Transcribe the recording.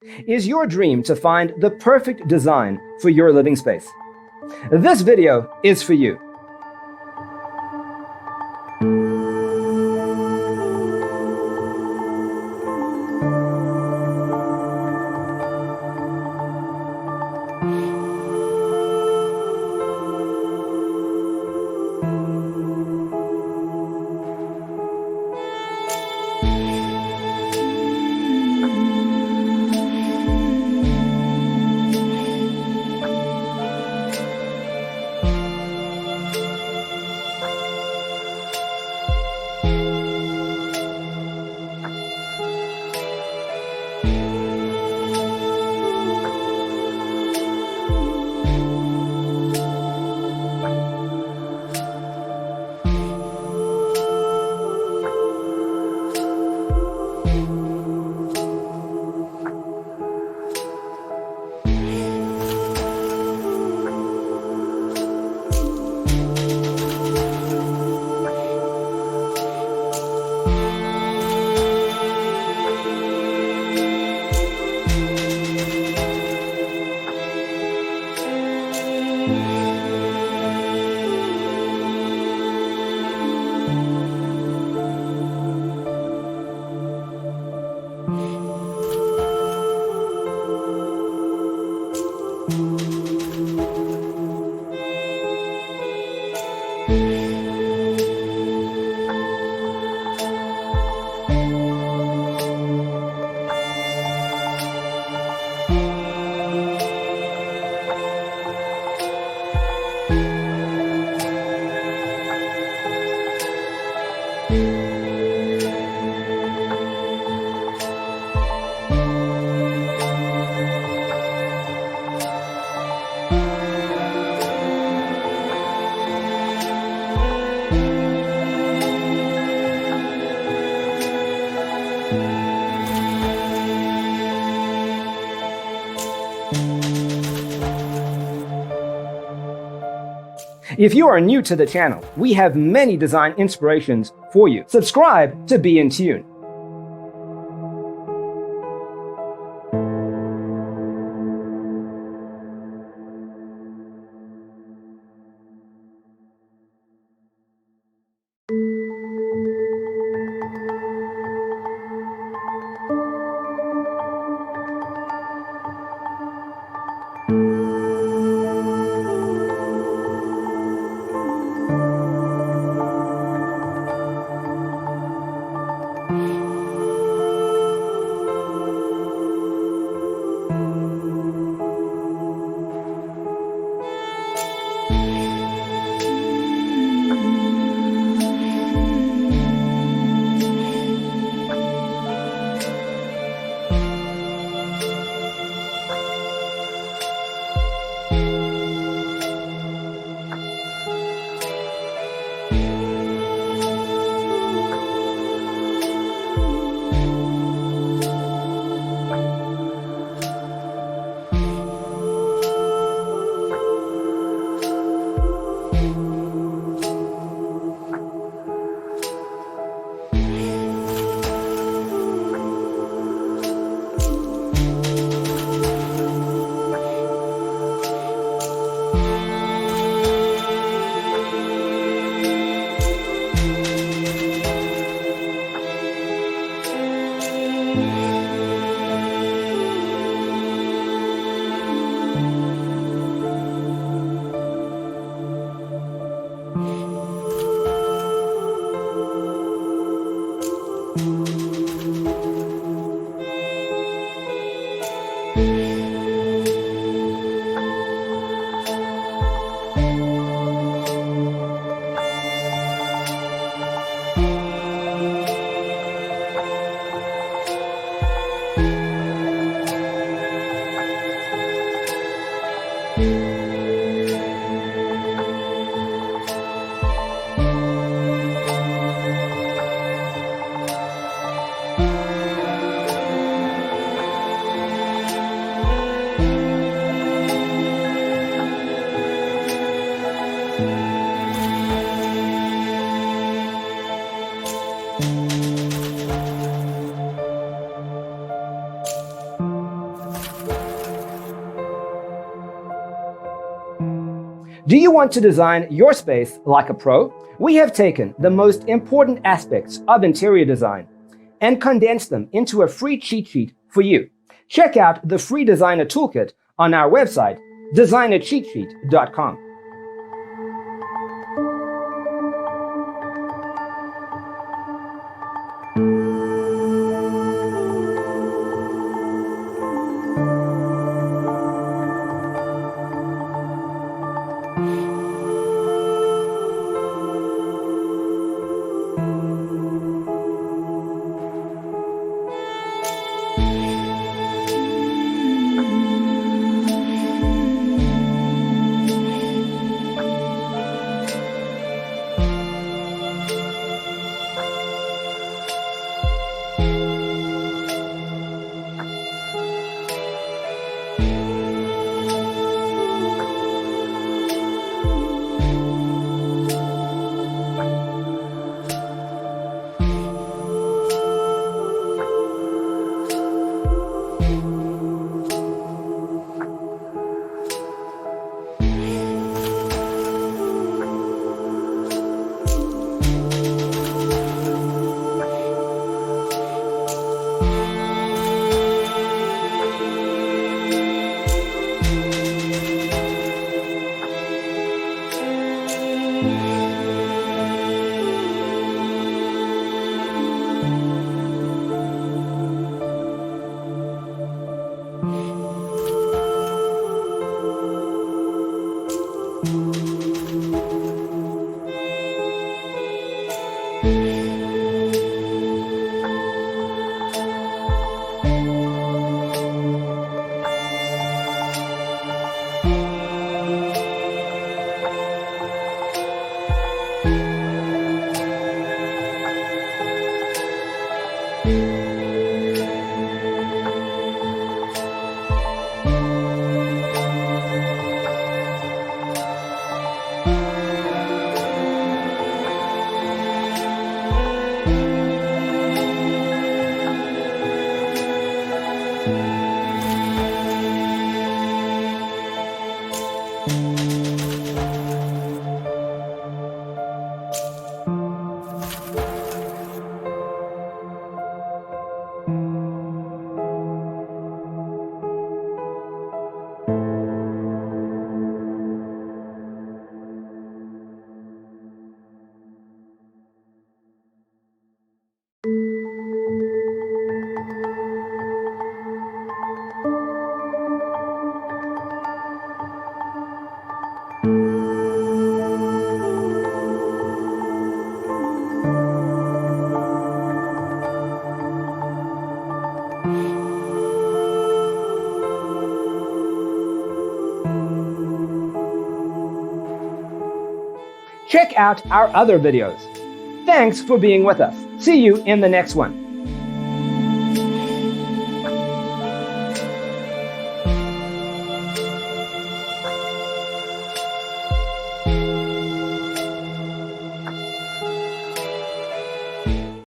Is your dream to find the perfect design for your living space? This video is for you. If you are new to the channel, we have many design inspirations for you. Subscribe to be in tune. Do you want to design your space like a pro? We have taken the most important aspects of interior design and condensed them into a free cheat sheet for you. Check out the free designer toolkit on our website, designercheatsheet.com. Check out our other videos. Thanks for being with us. See you in the next one.